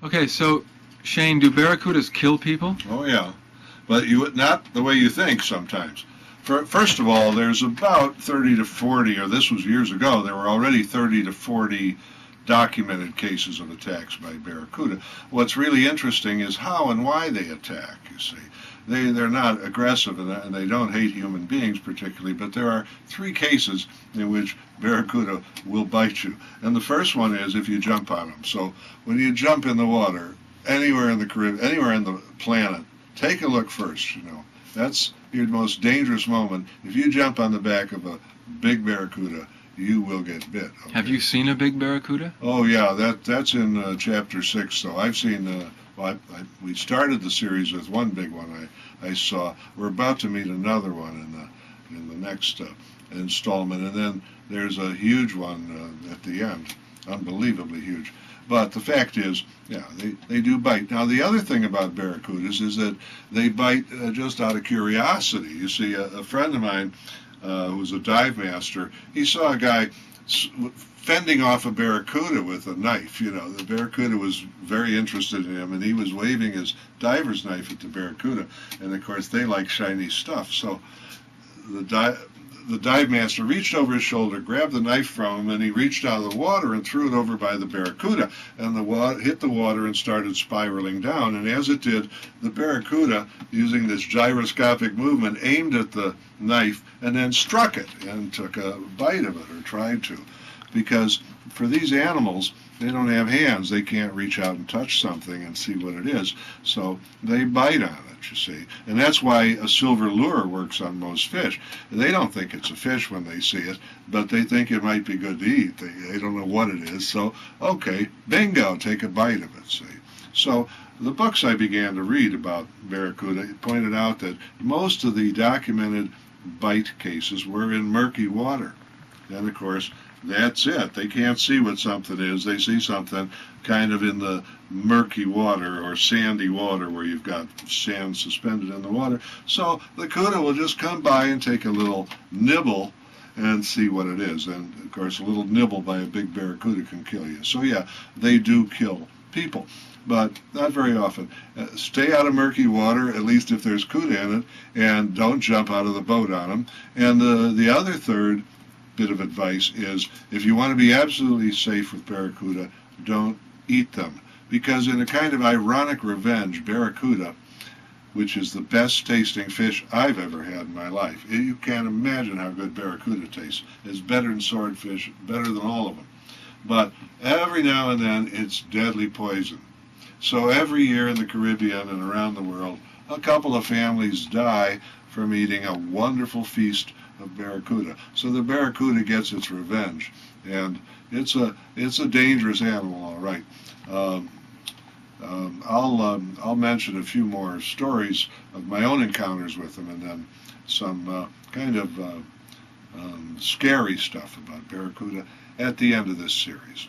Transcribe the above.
Okay, so Shayne, do barracudas kill people? Oh yeah, but not the way you think sometimes. First of all, there's about 30 to 40, or this was years ago, there were already 30 to 40 documented cases of attacks by barracuda. What's really interesting is how and why they attack, you see. They're not aggressive and they don't hate human beings particularly, but there are 3 cases in which barracuda will bite you. And the first one is if you jump on them. So when you jump in the water, anywhere in the Caribbean, anywhere in the planet, take a look first, you know. That's your most dangerous moment. If you jump on the back of a big barracuda, you will get bit. Okay? Have you seen a big barracuda? Oh yeah, that's in chapter 6. So I've seen. We started the series with one big one I saw. We're about to meet another one in the next installment, and then there's a huge one at the end, unbelievably huge. But the fact is, yeah, they do bite. Now, the other thing about barracudas is that they bite just out of curiosity. You see, a friend of mine who was a dive master, he saw a guy fending off a barracuda with a knife. You know, the barracuda was very interested in him, and he was waving his diver's knife at the barracuda. And, of course, they like shiny stuff. So the dive master reached over his shoulder, grabbed the knife from him, and he reached out of the water and threw it over by the barracuda. And the hit the water and started spiraling down. And as it did, the barracuda, using this gyroscopic movement, aimed at the knife and then struck it and took a bite of it, or tried to. Because for these animals, they don't have hands. They can't reach out and touch something and see what it is. So they bite on it, you see. And that's why a silver lure works on most fish. They don't think it's a fish when they see it, but they think it might be good to eat. They don't know what it is. So, okay, bingo, take a bite of it, see. So the books I began to read about barracuda pointed out that most of the documented bite cases were in murky water. And, of course, that's it. They can't see what something is. They see something kind of in the murky water or sandy water where you've got sand suspended in the water. So the cuda will just come by and take a little nibble and see what it is. And, of course, a little nibble by a big barracuda can kill you. So, yeah, they do kill people, but not very often. Stay out of murky water, at least if there's cuda in it, and don't jump out of the boat on them. And the other third bit of advice is, if you want to be absolutely safe with barracuda, don't eat them. Because in a kind of ironic revenge, barracuda, which is the best tasting fish I've ever had in my life, you can't imagine how good barracuda tastes. It's better than swordfish, better than all of them. But every now and then, it's deadly poison. So every year in the Caribbean and around the world, a couple of families die from eating a wonderful feast of barracuda. So the barracuda gets its revenge, and it's a dangerous animal, all right. I'll mention a few more stories of my own encounters with them, and then some kind of scary stuff about barracuda at the end of this series.